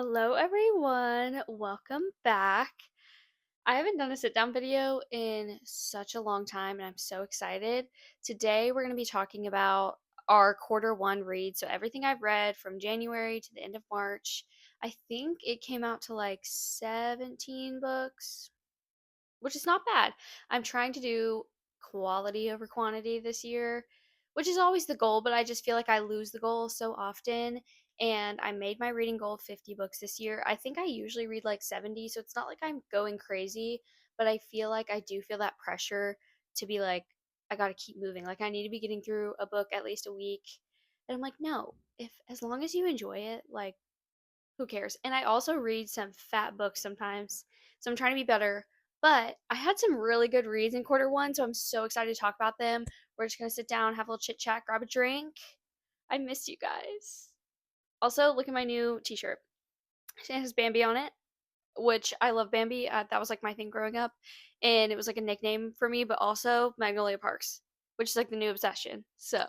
Hello, everyone. Welcome back. I haven't done a sit down video in such a long time, and I'm so excited. Today, we're going to be talking about our quarter one read. So, everything I've read from January to the end of March. I think it came out to like 17 books, which is not bad. I'm trying to do quality over quantity this year, which is always the goal, but I just feel like I lose the goal so often. And I made my reading goal of 50 books this year. I think I usually read like 70, so it's not like I'm going crazy, but I feel like I do feel that pressure to be like, I gotta keep moving. Like, I need to be getting through a book at least a week. And I'm like, no, if as long as you enjoy it, like, who cares? And I also read some fat books sometimes. So I'm trying to be better. But I had some really good reads in quarter one, so I'm so excited to talk about them. We're just going to sit down, have a little chit chat, grab a drink. I miss you guys. Also, look at my new t shirt. It has Bambi on it, which I love Bambi. That was like my thing growing up. And it was like a nickname for me, but also Magnolia Parks, which is like the new obsession. So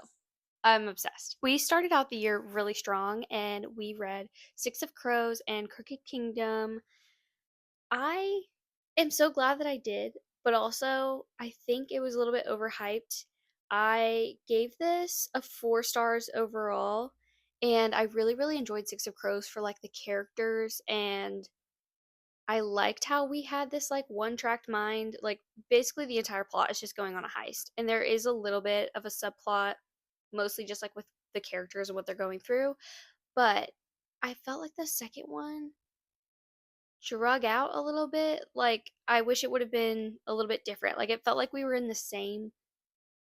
I'm obsessed. We started out the year really strong and we read Six of Crows and Crooked Kingdom. I am so glad that I did, but also I think it was a little bit overhyped. I gave this a 4 stars overall, and I really, really enjoyed Six of Crows for like the characters, and I liked how we had this like one tracked mind. Like, basically, the entire plot is just going on a heist, and there is a little bit of a subplot, mostly just like with the characters and what they're going through. But I felt like the second one drug out a little bit. Like, I wish it would have been a little bit different. Like, it felt like we were in the same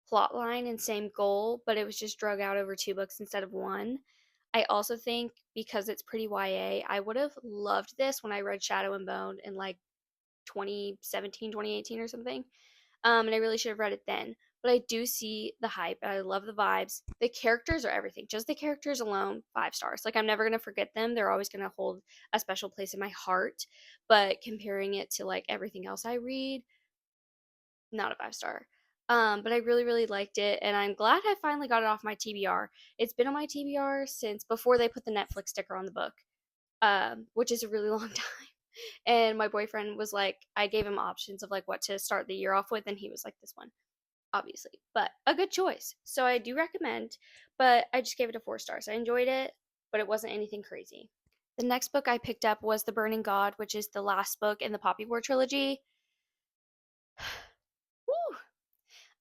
plot line and same goal, but it was just drug out over 2 books instead of one. I also think because it's pretty YA, I would have loved this when I read Shadow and Bone in like 2017, 2018 or something. And I really should have read it then. But I do see the hype and I love the vibes. The characters are everything. Just the characters alone, 5 stars. Like, I'm never gonna forget them. They're always gonna hold a special place in my heart. But comparing it to like everything else I read, not a 5 star. But I really, really liked it, and I'm glad I finally got it off my TBR. It's been on my TBR since before they put the Netflix sticker on the book, which is a really long time. And my boyfriend was like, I gave him options of like what to start the year off with, and he was like, this one, obviously, but a good choice. So I do recommend, but I just gave it a 4 stars. I enjoyed it, but it wasn't anything crazy. The next book I picked up was The Burning God, which is the last book in the Poppy War trilogy. Woo!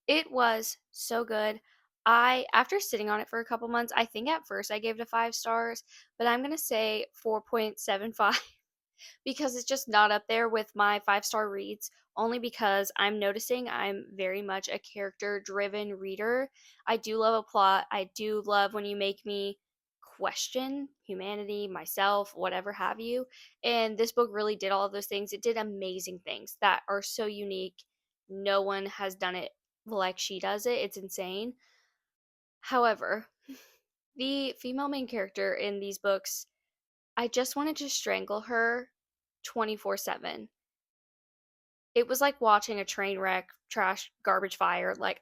It was so good. After sitting on it for a couple months, I think at first I gave it a 5 stars, but I'm gonna say 4.75 because it's just not up there with my 5 star reads, only because I'm noticing I'm very much a character driven reader. I do love a plot. I do love when you make me question humanity, myself, whatever have you. And this book really did all of those things. It did amazing things that are so unique. No one has done it like she does it. It's insane. However, the female main character in these books, I just wanted to strangle her 24/7. It was like watching a train wreck, trash, garbage fire. Like,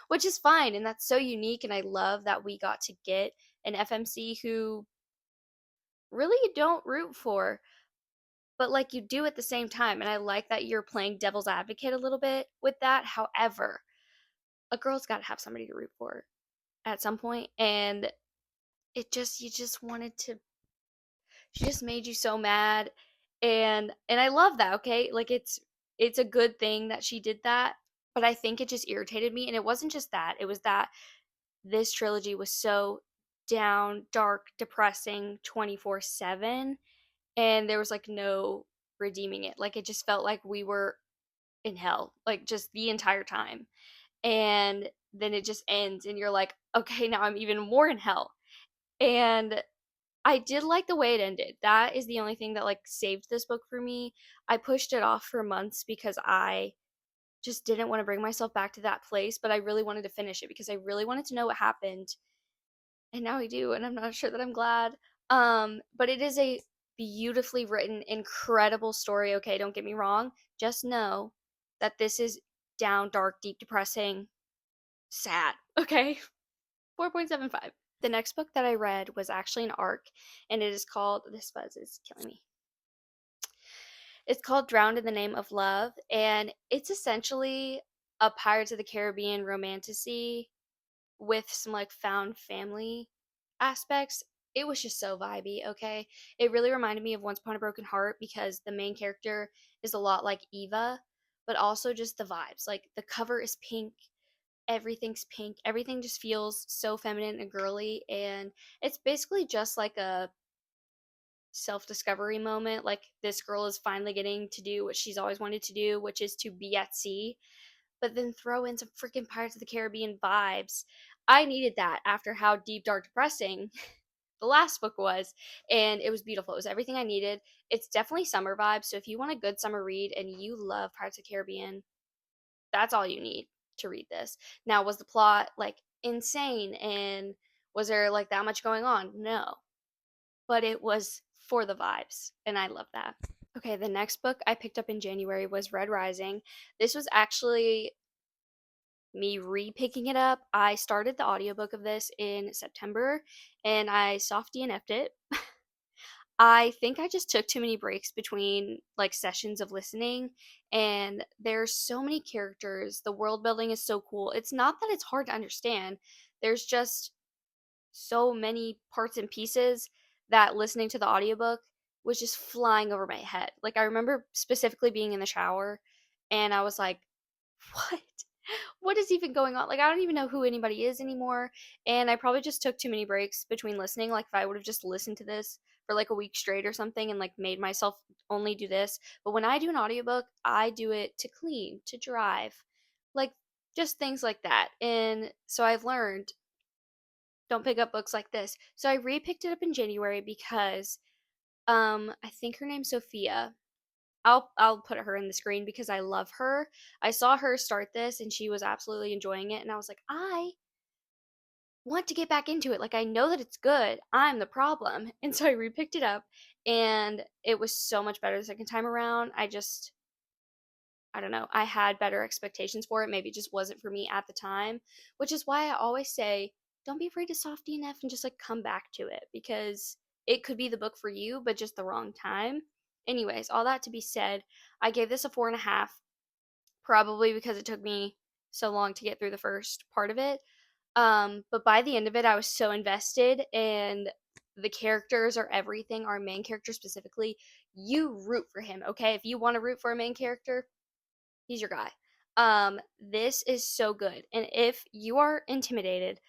which is fine. And that's so unique. And I love that we got to get an FMC who really you don't root for, but like you do at the same time. And I like that you're playing devil's advocate a little bit with that. However, a girl's got to have somebody to root for at some point. And you just wanted to, she just made you so mad. And I love that, okay? Like, it's a good thing that she did that, but I think it just irritated me. And it wasn't just that, it was that this trilogy was so down, dark, depressing 24/7, and there was like no redeeming it. Like, it just felt like we were in hell, like, just the entire time. And then it just ends and you're like, okay, now I'm even more in hell. And I did like the way it ended. That is the only thing that like saved this book for me. I pushed it off for months because I just didn't want to bring myself back to that place, but I really wanted to finish it because I really wanted to know what happened. And now I do, and I'm not sure that I'm glad. But it is a beautifully written, incredible story, okay? Don't get me wrong. Just know that this is down, dark, deep, depressing, sad, okay? 4.75. The next book that I read was actually an arc, and it is called, this buzz is killing me. It's called Drowned in the Name of Love, and it's essentially a Pirates of the Caribbean romantasy with some like found family aspects. It was just so vibey, okay? It really reminded me of Once Upon a Broken Heart because the main character is a lot like Eva, but also just the vibes. Like the cover is pink, everything's pink, everything just feels so feminine and girly, and it's basically just like a self discovery moment. Like this girl is finally getting to do what she's always wanted to do, which is to be at sea, but then throw in some freaking Pirates of the Caribbean vibes. I needed that after how deep, dark, depressing the last book was, and it was beautiful. It was everything I needed. It's definitely summer vibes, so if you want a good summer read and you love Pirates of the Caribbean, that's all you need to read this. Now, was the plot like insane and was there like that much going on? No, but it was for the vibes, and I love that. Okay, the next book I picked up in January was Red Rising. This was actually me re-picking it up. I started the audiobook of this in September and I soft DNF'd it. I think I just took too many breaks between like sessions of listening, and there's so many characters. The world building is so cool. It's not that it's hard to understand. There's just so many parts and pieces that listening to the audiobook was just flying over my head. Like I remember specifically being in the shower and I was like, "What? What is even going on?" Like I don't even know who anybody is anymore, and I probably just took too many breaks between listening. Like if I would have just listened to this for like a week straight or something and like made myself only do this. But when I do an audiobook, I do it to clean, to drive, like just things like that. And so I've learned, don't pick up books like this. So I re-picked it up in January because I think her name's Sophia. I'll put her in the screen because I love her. I saw her start this and she was absolutely enjoying it, and I was like, I want to get back into it. Like I know that it's good. I'm the problem. And so I re-picked it up and it was so much better the second time around. I don't know. I had better expectations for it. Maybe it just wasn't for me at the time, which is why I always say don't be afraid to soft DNF and just like come back to it because it could be the book for you, but just the wrong time. Anyways, all that to be said, I gave this a 4.5, probably because it took me so long to get through the first part of it. But by the end of it, I was so invested, and the characters are everything. Our main character specifically, you root for him, okay? If you want to root for a main character, he's your guy. This is so good. And if you are intimidated,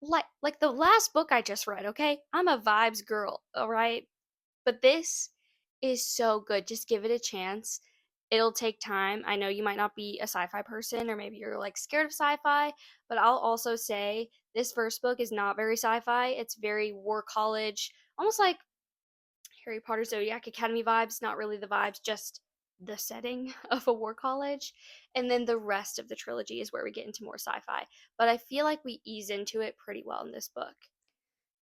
like the last book I just read, okay? I'm a vibes girl, all right? But this is so good. Just give it a chance. It'll take time. I know you might not be a sci fi person, or maybe you're like scared of sci fi, but I'll also say this first book is not very sci fi. It's very war college, almost like Harry Potter Zodiac Academy vibes. Not really the vibes, just the setting of a war college. And then the rest of the trilogy is where we get into more sci fi. But I feel like we ease into it pretty well in this book.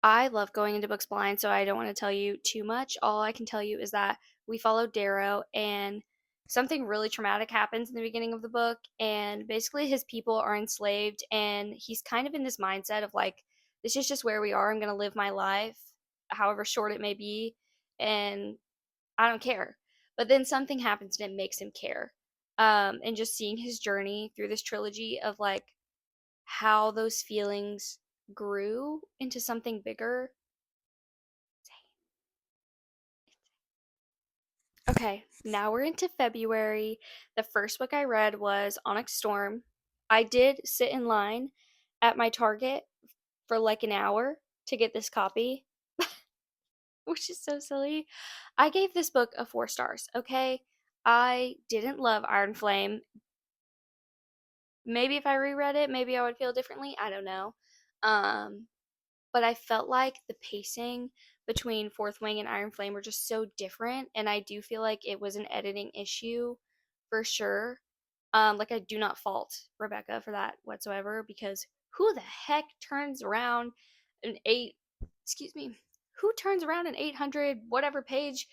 I love going into books blind, so I don't want to tell you too much. All I can tell you is that we follow Darrow, and something really traumatic happens in the beginning of the book, and basically his people are enslaved, and he's kind of in this mindset of like, this is just where we are. I'm going to live my life, however short it may be, and I don't care. But then something happens and it makes him care. And just seeing his journey through this trilogy of like how those feelings grew into something bigger. Okay, now we're into February. The first book I read was Onyx Storm. I did sit in line at my Target for like an hour to get this copy, which is so silly. I gave this book a 4 stars, okay? I didn't love Iron Flame. Maybe if I reread it, maybe I would feel differently. I don't know. Um, but I felt like the pacing between Fourth Wing and Iron Flame were just so different, and I do feel like it was an editing issue for sure. Like I do not fault Rebecca for that whatsoever because who the heck turns around an excuse me, who turns around an 800 whatever page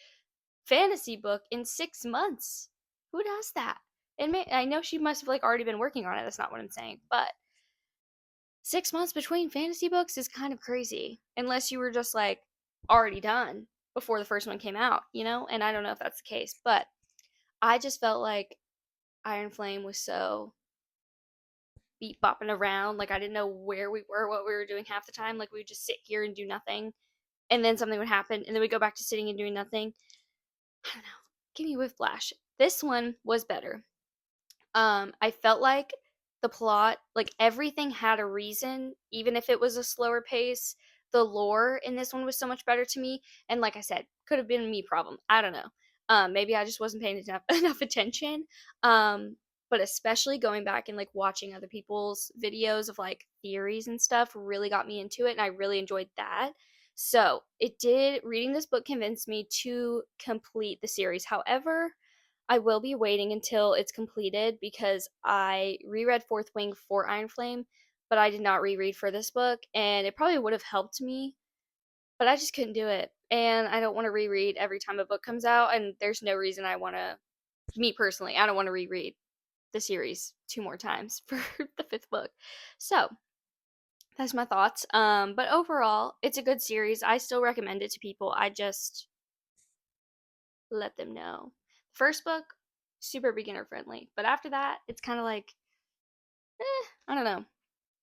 fantasy book in 6 months? Who does that? I know she must have like already been working on it. That's not what I'm saying, but 6 months between fantasy books is kind of crazy, unless you were just like already done before the first one came out, you know? And I don't know if that's the case, but I just felt like Iron Flame was so beat bopping around. Like I didn't know where we were, what we were doing half the time. Like we would just sit here and do nothing, and then something would happen, and then we go back to sitting and doing nothing. I don't know. Give me whiplash. This one was better. I felt like the plot, like everything had a reason, even if it was a slower pace. The lore in this one was so much better to me, and like I said, could have been a me problem. I don't know. Maybe I just wasn't paying enough attention. Um, but especially going back and like watching other people's videos of like theories and stuff really got me into it, and I really enjoyed that. So it did. Reading this book convinced me to complete the series. However, I will be waiting until it's completed because I reread Fourth Wing for Iron Flame, but I did not reread for this book, and it probably would have helped me, but I just couldn't do it. And I don't want to reread every time a book comes out, and there's no reason I want to, me personally, I don't want to reread the series two more times for the fifth book. So, that's my thoughts. But overall, it's a good series. I still recommend it to people. I just let them know. First book, super beginner friendly. But after that, it's kind of like, I don't know.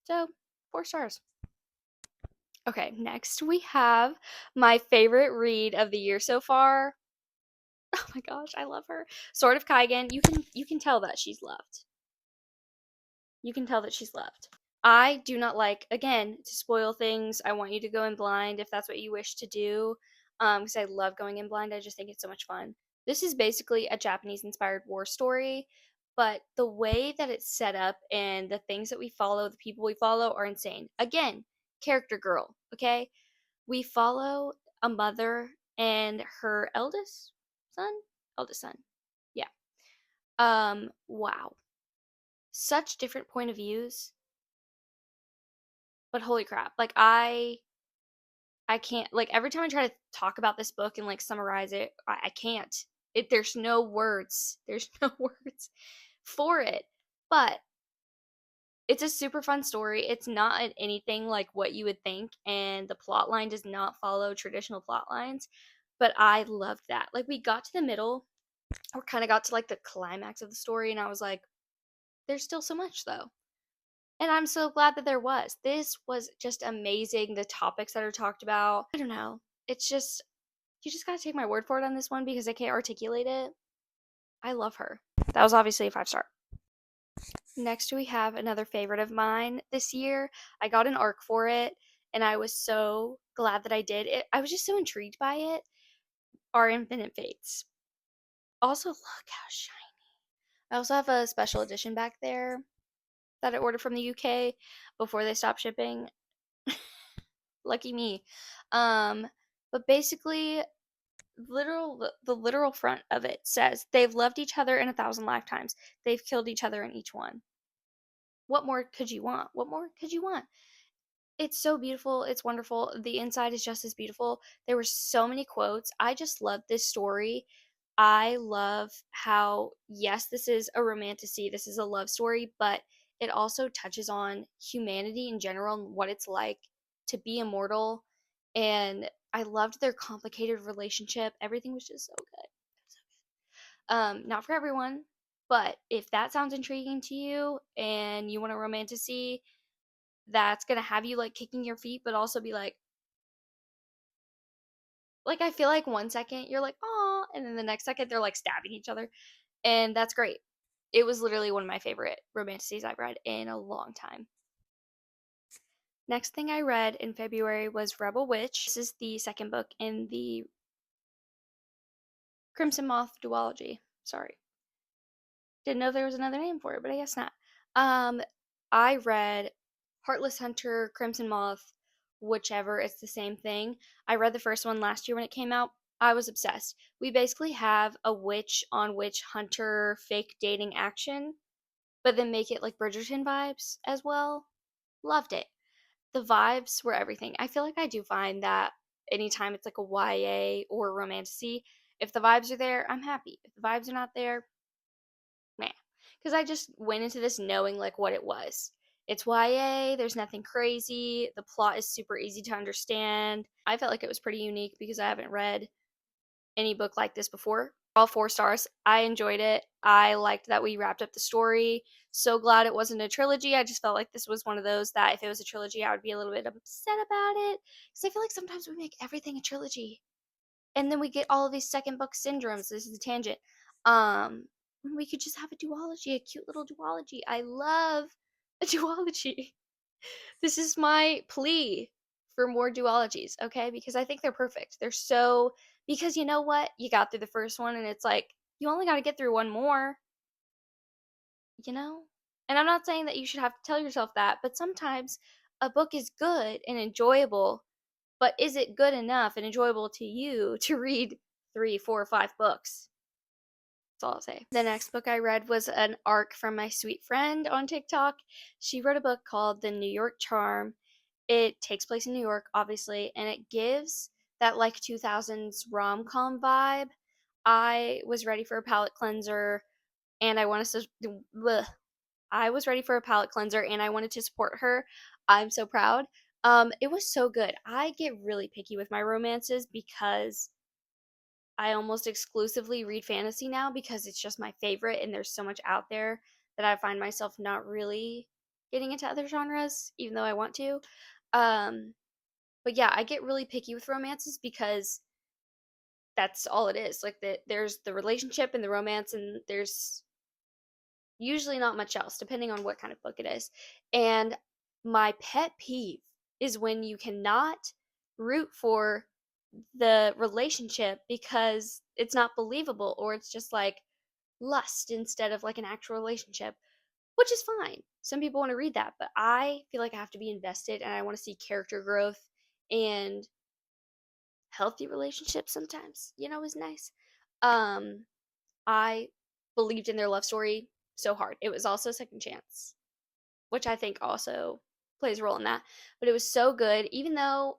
So, 4 stars. Okay, next we have my favorite read of the year so far. Oh my gosh, I love her. Sword of Kaigen. You can tell that she's loved. You can tell that she's loved. I do not like, again, to spoil things. I want you to go in blind if that's what you wish to do. Because I love going in blind. I just think it's so much fun. This is basically a Japanese inspired war story, but the way that it's set up and the things that we follow, the people we follow are insane. Again, character girl, okay? We follow a mother and her son? Eldest son. Yeah. Wow. Such different point of views, but holy crap. Like I can't, like every time I try to talk about this book and like summarize it, I can't. There's no words. There's no words for it. But it's a super fun story. It's not anything like what you would think, and the plot line does not follow traditional plot lines. But I loved that. Like we got to the middle, or kind of got to like the climax of the story, and I was like, there's still so much though. And I'm so glad that there was. This was just amazing. The topics that are talked about. I don't know. It's just, you just gotta take my word for it on this one because I can't articulate it. I love her. That was obviously a 5 star. Next, we have another favorite of mine this year. I got an ARC for it, and I was so glad that I did it. I was just so intrigued by it. Our Infinite Fates. Also, look how shiny. I also have a special edition back there that I ordered from the UK before they stopped shipping. Lucky me. Um, but basically, the literal front of it says they've loved each other in 1,000 lifetimes. They've killed each other in each one. What more could you want? What more could you want? It's so beautiful. It's wonderful. The inside is just as beautiful. There were so many quotes. I just love this story. I love how, yes, this is a romantasy, this is a love story, but it also touches on humanity in general and what it's like to be immortal. And I loved their complicated relationship. Everything was just so good. Not for everyone, but if that sounds intriguing to you and you want a romantasy that's gonna have you like kicking your feet, but also be like I feel like 1 second you're like, oh, and then the next second they're like stabbing each other, and that's great. It was literally one of my favorite romanticities I've read in a long time. Next thing I read in February was Rebel Witch. This is the second book in the Crimson Moth duology. Sorry. Didn't know there was another name for it, but I guess not. Um, I read Heartless Hunter, Crimson Moth, whichever, it's the same thing. I read the first one last year when it came out. I was obsessed. We basically have a witch on witch hunter fake dating action, but then make it like Bridgerton vibes as well. Loved it. The vibes were everything. I feel like I do find that anytime it's like a YA or a romantasy, if the vibes are there, I'm happy. If the vibes are not there, meh. Because I just went into this knowing like what it was. It's YA, there's nothing crazy, the plot is super easy to understand. I felt like it was pretty unique because I haven't read any book like this before. All 4 stars. I enjoyed it. I liked that we wrapped up the story. So glad it wasn't a trilogy. I just felt like this was one of those that if it was a trilogy, I would be a little bit upset about it. Because I feel like sometimes we make everything a trilogy. And then we get all of these second book syndromes. This is a tangent. Um, we could just have a duology, a cute little duology. I love a duology. This is my plea for more duologies, okay? Because I think they're perfect. They're so because you know what? You got through the first one and it's like you only got to get through one more, you know? And I'm not saying that you should have to tell yourself that, but sometimes a book is good and enjoyable, but is it good enough and enjoyable to you to read 3, 4, 5 books? That's all I'll say. The next book I read was an arc from my sweet friend on TikTok. She wrote a book called The New York Charm. It takes place in New York, obviously, and it gives that like 2000s rom com vibe. I was ready for a palate cleanser, and I wanted to. Bleh. I was ready for a palate cleanser, and I wanted to support her. I'm so proud. It was so good. I get really picky with my romances because I almost exclusively read fantasy now because it's just my favorite, and there's so much out there that I find myself not really getting into other genres, even though I want to. Um, but yeah, I get really picky with romances because that's all it is. Like there's the relationship and the romance, and there's usually not much else, depending on what kind of book it is. And my pet peeve is when you cannot root for the relationship because it's not believable or it's just like lust instead of like an actual relationship, which is fine. Some people want to read that, but I feel like I have to be invested and I want to see character growth and healthy relationships sometimes, is nice. Um, I believed in their love story so hard. It was also Second Chance, which I think also plays a role in that. But it was so good, even though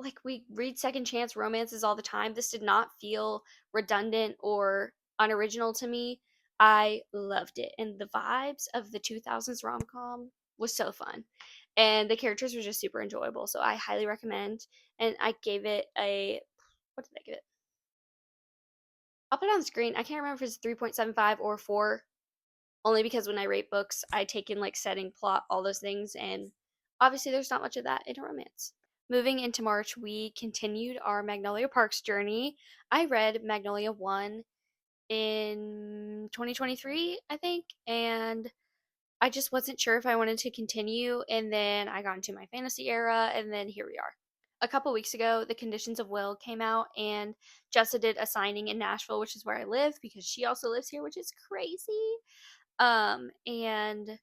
like we read second chance romances all the time. This did not feel redundant or unoriginal to me. I loved it. And the vibes of the 2000s rom com was so fun. And the characters were just super enjoyable. So I highly recommend. And I gave it a, what did I give it? I'll put it on the screen. I can't remember if it's 3.75 or 4, only because when I rate books, I take in like setting, plot, all those things. And obviously, there's not much of that in a romance. Moving into March, we continued our Magnolia Parks journey. I read Magnolia 1 in 2023, I think, and I just wasn't sure if I wanted to continue. And then I got into my fantasy era, and then here we are. A couple weeks ago, The Conditions of Will came out, and Jessa did a signing in Nashville, which is where I live because she also lives here, which is crazy. And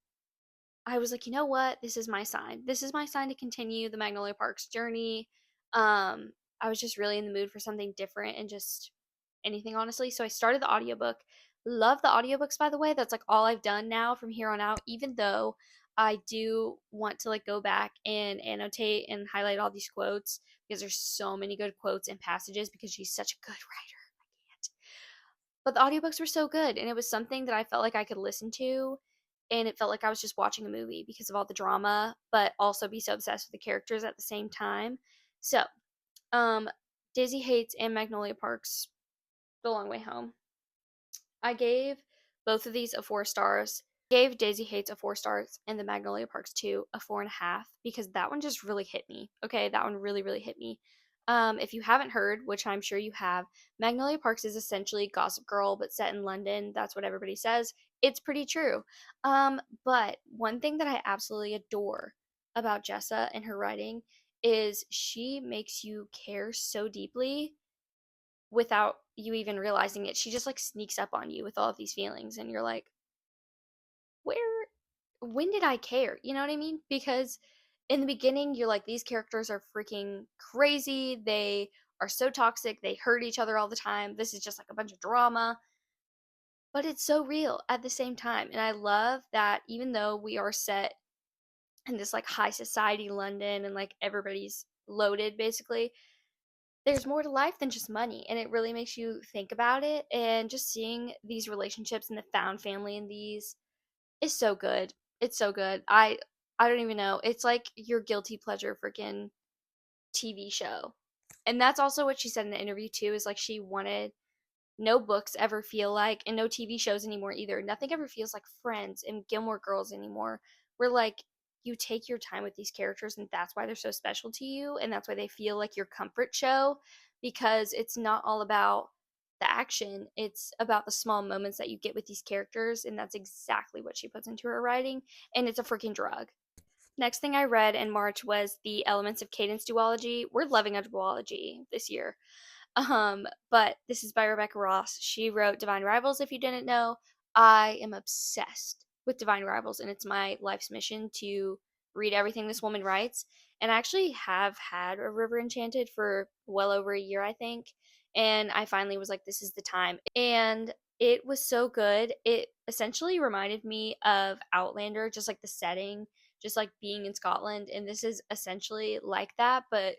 I was like, you know what? This is my sign. This is my sign to continue the Magnolia Parks journey. I was just really in the mood for something different and just anything, honestly. So I started the audiobook. Love the audiobooks, by the way. That's like all I've done now from here on out, even though I do want to like go back and annotate and highlight all these quotes because there's so many good quotes and passages because she's such a good writer. I can't. But the audiobooks were so good, and it was something that I felt like I could listen to, and it felt like I was just watching a movie because of all the drama, but also be so obsessed with the characters at the same time. So, um, Daisy Hates and Magnolia Parks, The Long Way Home. I gave both of these a 4 stars. Gave Daisy Hates a 4 stars and the Magnolia Parks 2 a 4.5 because that one just really hit me. Okay, that one really, really hit me. If you haven't heard, which I'm sure you have, Magnolia Parks is essentially Gossip Girl but set in London. That's what everybody says. It's pretty true. But one thing that I absolutely adore about Jessa and her writing is she makes you care so deeply without you even realizing it. She just like sneaks up on you with all of these feelings, and you're like, where, when did I care? You know what I mean? Because in the beginning, you're like, these characters are freaking crazy. They are so toxic. They hurt each other all the time. This is just like a bunch of drama. But it's so real at the same time. And I love that even though we are set in this like high society London and like everybody's loaded basically, there's more to life than just money, and it really makes you think about it. And just seeing these relationships and the found family in these is so good. It's so good. I don't even know. It's like your guilty pleasure freaking TV show. And that's also what she said in the interview too, is like she wanted no books ever feel like, and no TV shows anymore either. Nothing ever feels like Friends and Gilmore Girls anymore. Where like you take your time with these characters and that's why they're so special to you and that's why they feel like your comfort show, because it's not all about the action. It's about the small moments that you get with these characters, and that's exactly what she puts into her writing, and it's a freaking drug. Next thing I read in March was The Elements of Cadence Duology. We're loving a duology this year. But this is by Rebecca Ross. She wrote Divine Rivals, if you didn't know. I am obsessed with Divine Rivals, and it's my life's mission to read everything this woman writes. And I actually have had a River Enchanted for well over a year, I think. And I finally was like, this is the time. And it was so good. It essentially reminded me of Outlander, just like the setting, just like being in Scotland. And this is essentially like that, but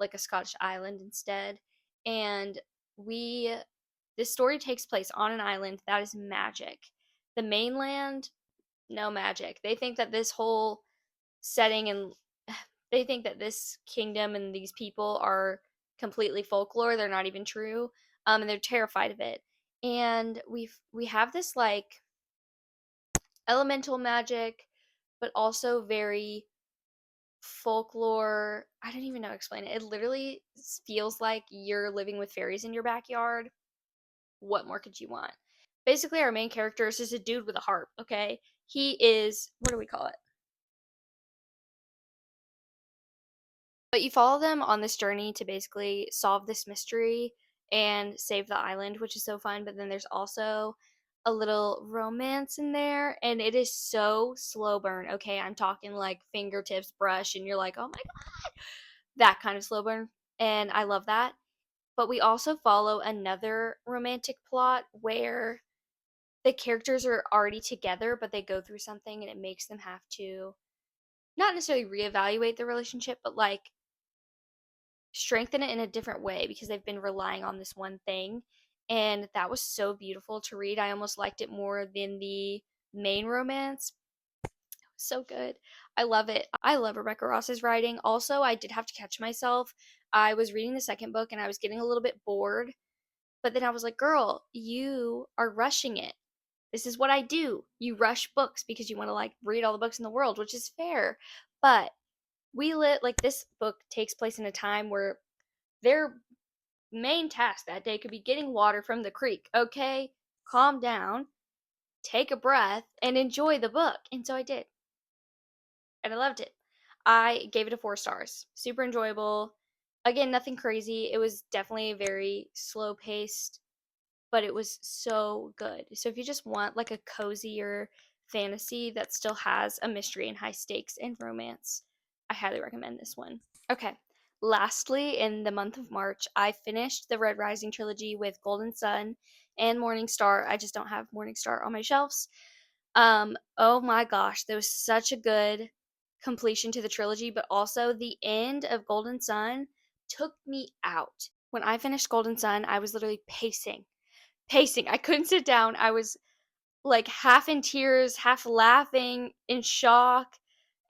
like a Scottish island instead. And we this story takes place on an island that is magic. The mainland, no magic. They think that this whole setting and they think that this kingdom and these people are completely folklore. They're not even true. And they're terrified of it. And we have this like elemental magic, but also very folklore. I don't even know how to explain it. It literally feels like you're living with fairies in your backyard. What more could you want? Basically, our main character is just a dude with a harp, okay? He is, what do we call it? But you follow them on this journey to basically solve this mystery and save the island, which is so fun. But then there's also a little romance in there, and it is so slow burn. Okay, I'm talking like fingertips brush, and you're like, oh my god, that kind of slow burn. And I love that. But we also follow another romantic plot where the characters are already together, but they go through something and it makes them have to not necessarily reevaluate the relationship, but like strengthen it in a different way because they've been relying on this one thing. And that was so beautiful to read. I almost liked it more than the main romance. So good. I love it. I love Rebecca Ross's writing. Also, I did have to catch myself. I was reading the second book and I was getting a little bit bored, but then I was like, girl, you are rushing it. This is what I do. You rush books because you want to like read all the books in the world, which is fair. But this book takes place in a time where their main task that day could be getting water from the creek. Okay, calm down, take a breath, and enjoy the book. And so I did, and I loved it. I gave it a 4 stars. Super enjoyable. Again, nothing crazy. It was definitely a very slow paced, but it was so good. So if you just want like a cozier fantasy that still has a mystery and high stakes and romance, I highly recommend this one. Okay. Lastly, in the month of March, I finished the Red Rising trilogy with Golden Sun and Morning Star. I just don't have Morning Star on my shelves. Oh my gosh, there was such a good completion to the trilogy, but also the end of Golden Sun took me out. When I finished Golden Sun, I was literally pacing. I couldn't sit down. I was like half in tears, half laughing, in shock.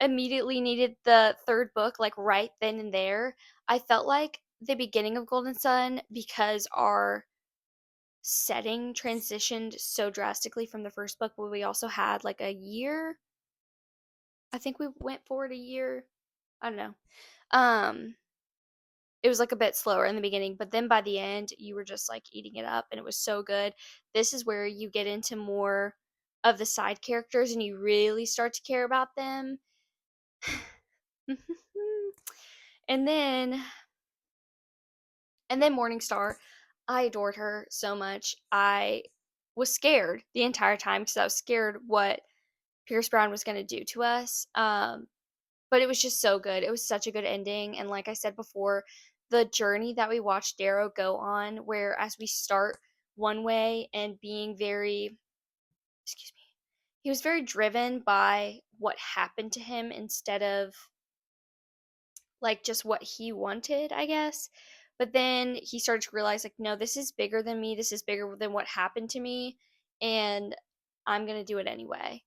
Immediately needed the third book, like right then and there. I felt like the beginning of Golden Sun, because our setting transitioned so drastically from the first book, but we also had like a year. I think we went forward a year. I don't know. Um, it was like a bit slower in the beginning, but then by the end, you were just like eating it up, and it was so good. This is where you get into more of the side characters and you really start to care about them. and then and then Morningstar, I adored her so much. I was scared the entire time because I was scared what Pierce Brown was going to do to us. But it was just so good. It was such a good ending. And like I said before, the journey that we watched Darrow go on, where as we start one way and being very, excuse me, he was very driven by what happened to him instead of like just what he wanted, I guess. But then he started to realize, like, no, this is bigger than me. This is bigger than what happened to me. And I'm going to do it anyway.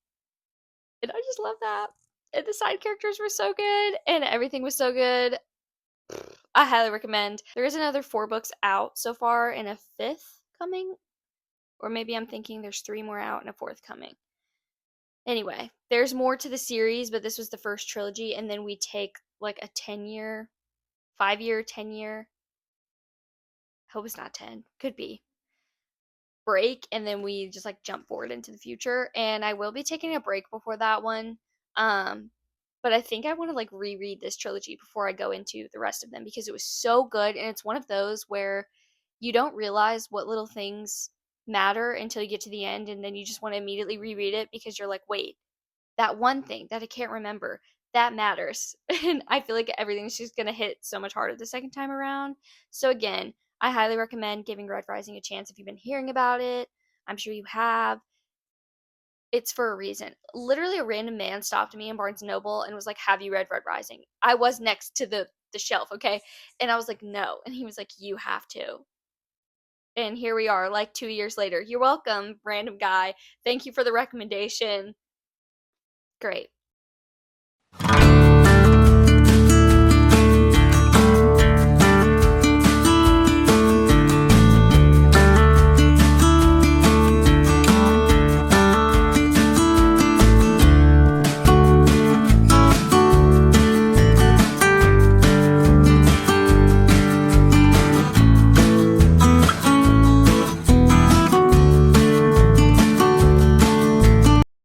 And I just love that. And the side characters were so good, and everything was so good. I highly recommend. There is another 4 books out so far, and a fifth coming. Or maybe I'm thinking there's 3 more out and a fourth coming. Anyway, there's more to the series, but this was the first trilogy, and then we take like a 10-year, 5-year, 10-year. Hope it's not 10. Could be break, and then we just like jump forward into the future. And I will be taking a break before that one. Um, but I think I want to like reread this trilogy before I go into the rest of them because it was so good, and it's one of those where you don't realize what little things matter until you get to the end, and then you just want to immediately reread it because you're like, wait, that one thing that I can't remember, that matters. And I feel like everything's just going to hit so much harder the second time around. So, again, I highly recommend giving Red Rising a chance if you've been hearing about it. I'm sure you have. It's for a reason. Literally, a random man stopped me in Barnes and Noble and was like, "Have you read Red Rising?" I was next to the shelf, okay? And I was like, "No." And he was like, "You have to." And here we are, like 2 years later. You're welcome, random guy. Thank you for the recommendation. Great.